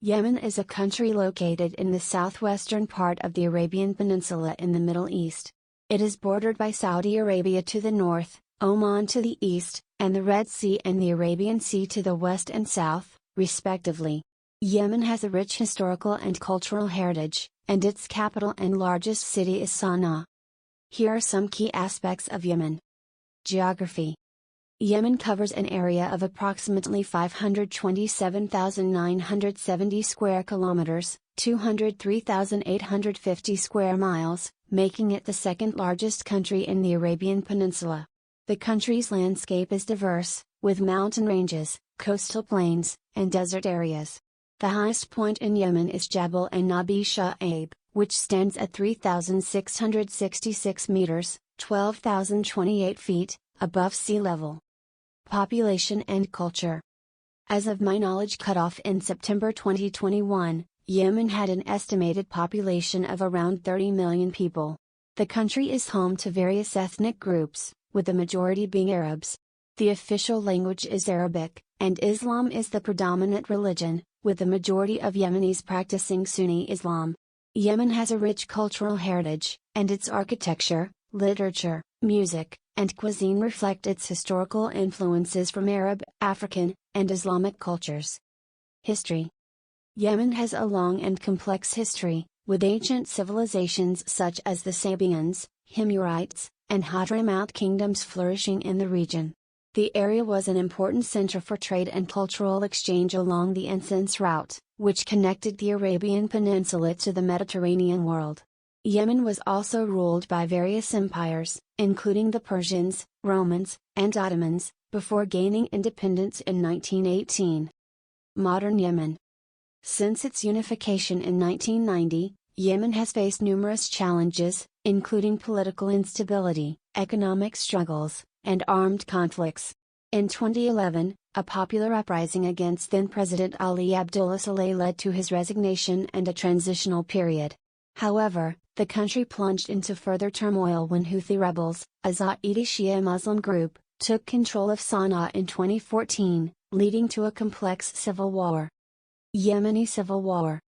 Yemen is a country located in the southwestern part of the Arabian Peninsula in the Middle East. It is bordered by Saudi Arabia to the north, Oman to the east, and the Red Sea and the Arabian Sea to the west and south, respectively. Yemen has a rich historical and cultural heritage, and its capital and largest city is Sana'a. Here are some key aspects of Yemen. Geography. Yemen covers an area of approximately 527,970 square kilometers, 203,850 square miles, making it the second largest country in the Arabian Peninsula. The country's landscape is diverse, with mountain ranges, coastal plains, and desert areas. The highest point in Yemen is Jabal an-Nabi Sha'aib, which stands at 3,666 meters, 12,028 feet, above sea level. Population and culture. As of my knowledge cutoff in September 2021, Yemen had an estimated population of around 30 million people. The country is home to various ethnic groups, with the majority being Arabs. The official language is Arabic, and Islam is the predominant religion, with the majority of Yemenis practicing Sunni Islam. Yemen has a rich cultural heritage, and its architecture, literature, music, and cuisine reflect its historical influences from Arab, African, and Islamic cultures. History. Yemen has a long and complex history, with ancient civilizations such as the Sabians, Himyarites, and Hadramaut kingdoms flourishing in the region. The area was an important center for trade and cultural exchange along the Incense Route, which connected the Arabian Peninsula to the Mediterranean world. Yemen was also ruled by various empires, including the Persians, Romans, and Ottomans, before gaining independence in 1918. Modern Yemen. Since its unification in 1990, Yemen has faced numerous challenges, including political instability, economic struggles, and armed conflicts. In 2011, a popular uprising against then-President Ali Abdullah Saleh led to his resignation and a transitional period. However, the country plunged into further turmoil when Houthi rebels, a Zaidi Shia Muslim group, took control of Sana'a in 2014, leading to a complex civil war. Yemeni Civil War.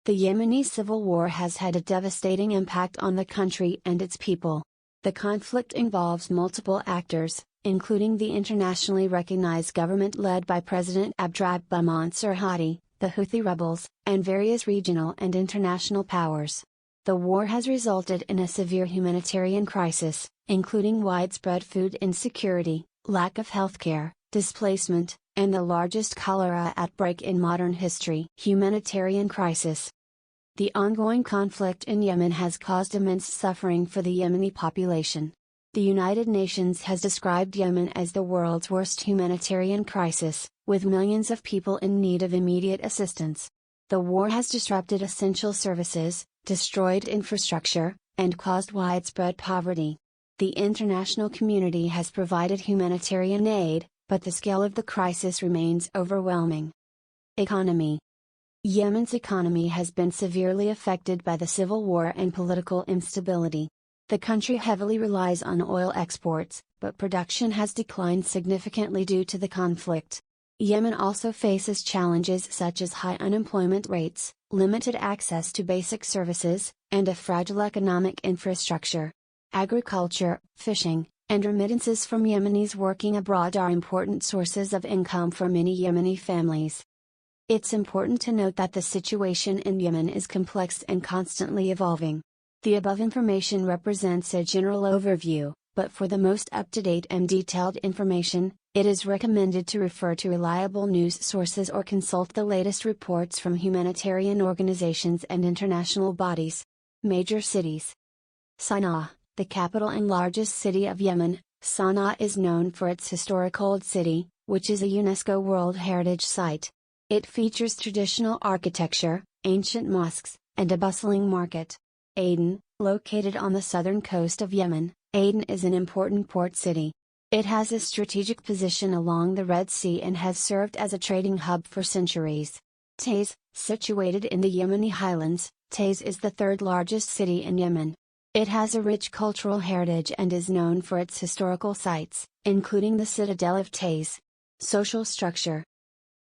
The Yemeni Civil War has had a devastating impact on the country and its people. The conflict involves multiple actors, including the internationally recognized government led by President Abdrabbuh Mansur Hadi, the Houthi rebels, and various regional and international powers. The war has resulted in a severe humanitarian crisis, including widespread food insecurity, lack of healthcare, displacement, and the largest cholera outbreak in modern history. Humanitarian crisis. The ongoing conflict in Yemen has caused immense suffering for the Yemeni population. The United Nations has described Yemen as the world's worst humanitarian crisis, with millions of people in need of immediate assistance. The war has disrupted essential services, destroyed infrastructure, and caused widespread poverty. The international community has provided humanitarian aid, but the scale of the crisis remains overwhelming. Economy. Yemen's economy has been severely affected by the civil war and political instability. The country heavily relies on oil exports, but production has declined significantly due to the conflict. Yemen also faces challenges such as high unemployment rates, limited access to basic services, and a fragile economic infrastructure. Agriculture, fishing, and remittances from Yemenis working abroad are important sources of income for many Yemeni families. It's important to note that the situation in Yemen is complex and constantly evolving. The above information represents a general overview, but for the most up-to-date and detailed information, it is recommended to refer to reliable news sources or consult the latest reports from humanitarian organizations and international bodies. Major cities. Sana'a, the capital and largest city of Yemen. Sana'a is known for its historic Old City, which is a UNESCO World Heritage Site. It features traditional architecture, ancient mosques, and a bustling market. Aden, located on the southern coast of Yemen, Aden is an important port city. It has a strategic position along the Red Sea and has served as a trading hub for centuries. Taiz, situated in the Yemeni highlands, Taiz is the third largest city in Yemen. It has a rich cultural heritage and is known for its historical sites, including the citadel of Taiz. Social structure.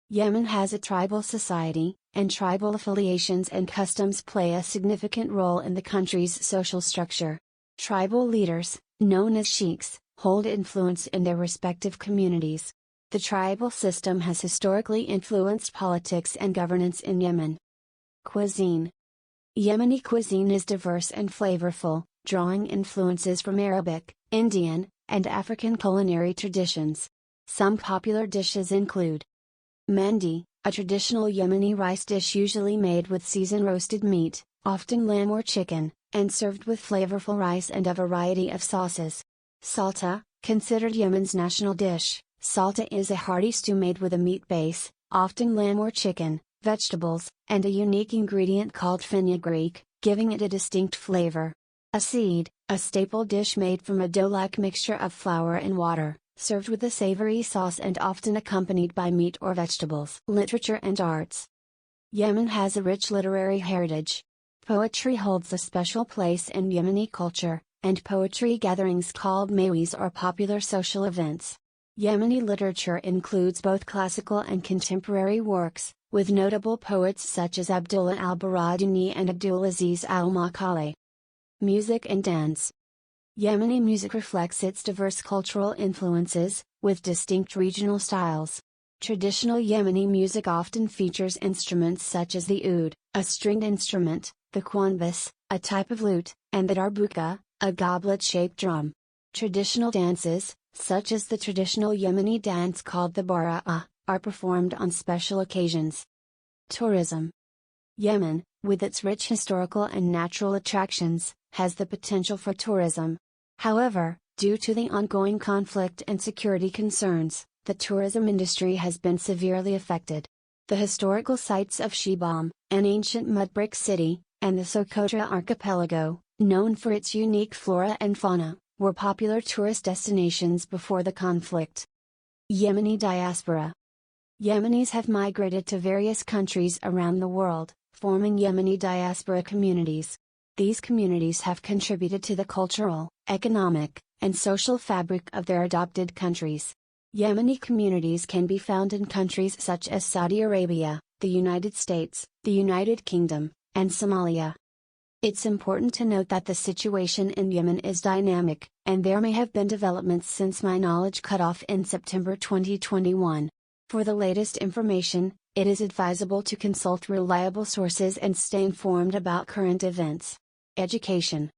Yemen has a tribal society, and tribal affiliations and customs play a significant role in the country's social structure. Tribal leaders, known as sheikhs, hold influence in their respective communities. The tribal system has historically influenced politics and governance in Yemen. Cuisine. Yemeni cuisine is diverse and flavorful, drawing influences from Arabic, Indian, and African culinary traditions. Some popular dishes include Mandi, a traditional Yemeni rice dish usually made with seasoned roasted meat, often lamb or chicken, and served with flavorful rice and a variety of sauces. Salta, considered Yemen's national dish, salta is a hearty stew made with a meat base, often lamb or chicken, vegetables, and a unique ingredient called fenugreek, giving it a distinct flavor. Asid, a staple dish made from a dough-like mixture of flour and water, served with a savory sauce and often accompanied by meat or vegetables. Literature and arts. Yemen has a rich literary heritage. Poetry holds a special place in Yemeni culture, and poetry gatherings called mawis are popular social events. Yemeni literature includes both classical and contemporary works, with notable poets such as Abdullah al-Baradini and Abdulaziz al-Makaleh. Music and dance. Yemeni music reflects its diverse cultural influences, with distinct regional styles. Traditional Yemeni music often features instruments such as the oud, a stringed instrument, the quanbas, a type of lute, and the darbuka, a goblet-shaped drum. Traditional dances, such as the traditional Yemeni dance called the bara'ah, are performed on special occasions. Tourism. Yemen, with its rich historical and natural attractions, has the potential for tourism. However, due to the ongoing conflict and security concerns, the tourism industry has been severely affected. The historical sites of Shibam, an ancient mud brick city, and the Socotra archipelago, known for its unique flora and fauna, were popular tourist destinations before the conflict. Yemeni diaspora. Yemenis have migrated to various countries around the world, forming Yemeni diaspora communities. These communities have contributed to the cultural, economic, and social fabric of their adopted countries. Yemeni communities can be found in countries such as Saudi Arabia, the United States, the United Kingdom, and Somalia. It's important to note that the situation in Yemen is dynamic, and there may have been developments since my knowledge cut off in September 2021. For the latest information, it is advisable to consult reliable sources and stay informed about current events. Education.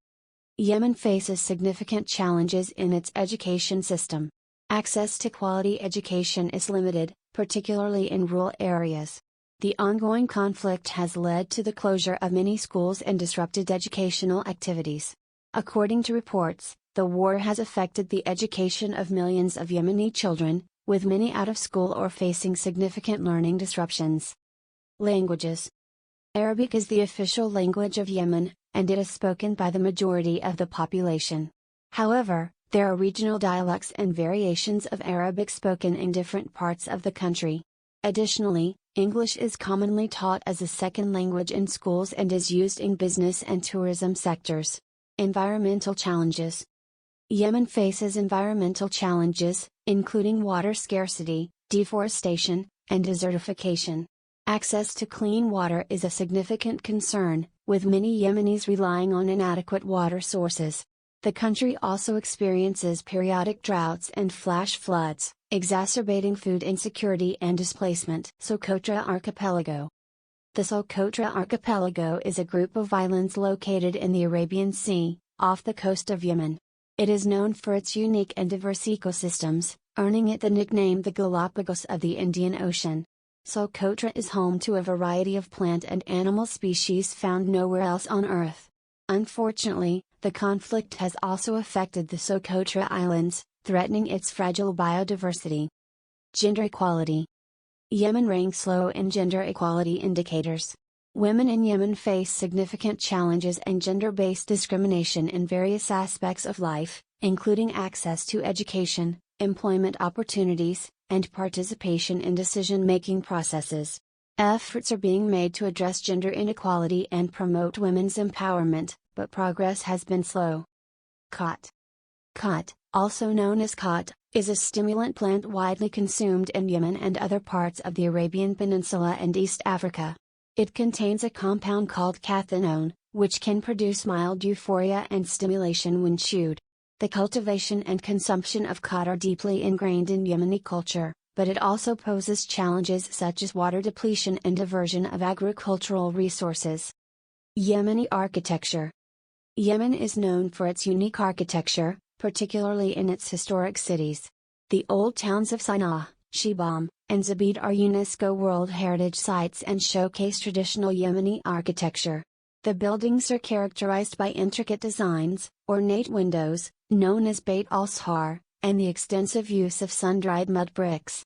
Yemen faces significant challenges in its education system. Access to quality education is limited, particularly in rural areas. The ongoing conflict has led to the closure of many schools and disrupted educational activities. According to reports, the war has affected the education of millions of Yemeni children, with many out of school or facing significant learning disruptions. Languages. Arabic is the official language of Yemen, and it is spoken by the majority of the population. However, there are regional dialects and variations of Arabic spoken in different parts of the country. Additionally, English is commonly taught as a second language in schools and is used in business and tourism sectors. Environmental challenges. Yemen faces environmental challenges, including water scarcity, deforestation, and desertification. Access to clean water is a significant concern, with many Yemenis relying on inadequate water sources. The country also experiences periodic droughts and flash floods, exacerbating food insecurity and displacement. Socotra Archipelago. The Socotra Archipelago is a group of islands located in the Arabian Sea, off the coast of Yemen. It is known for its unique and diverse ecosystems, earning it the nickname the Galapagos of the Indian Ocean. Socotra is home to a variety of plant and animal species found nowhere else on Earth. Unfortunately, the conflict has also affected the Socotra Islands, threatening its fragile biodiversity. Gender equality. Yemen ranks low in gender equality indicators. Women in Yemen face significant challenges and gender-based discrimination in various aspects of life, including access to education, employment opportunities, and participation in decision-making processes. Efforts are being made to address gender inequality and promote women's empowerment, but progress has been slow. Qat. Qat, also known as Qat, is a stimulant plant widely consumed in Yemen and other parts of the Arabian Peninsula and East Africa. It contains a compound called cathinone, which can produce mild euphoria and stimulation when chewed. The cultivation and consumption of khat are deeply ingrained in Yemeni culture, but it also poses challenges such as water depletion and diversion of agricultural resources. Yemeni architecture. Yemen is known for its unique architecture, particularly in its historic cities. The old towns of Sana'a, Shibam, and Zabid are UNESCO World Heritage Sites and showcase traditional Yemeni architecture. The buildings are characterized by intricate designs, ornate windows, known as Beit al-Sahar, and the extensive use of sun-dried mud bricks.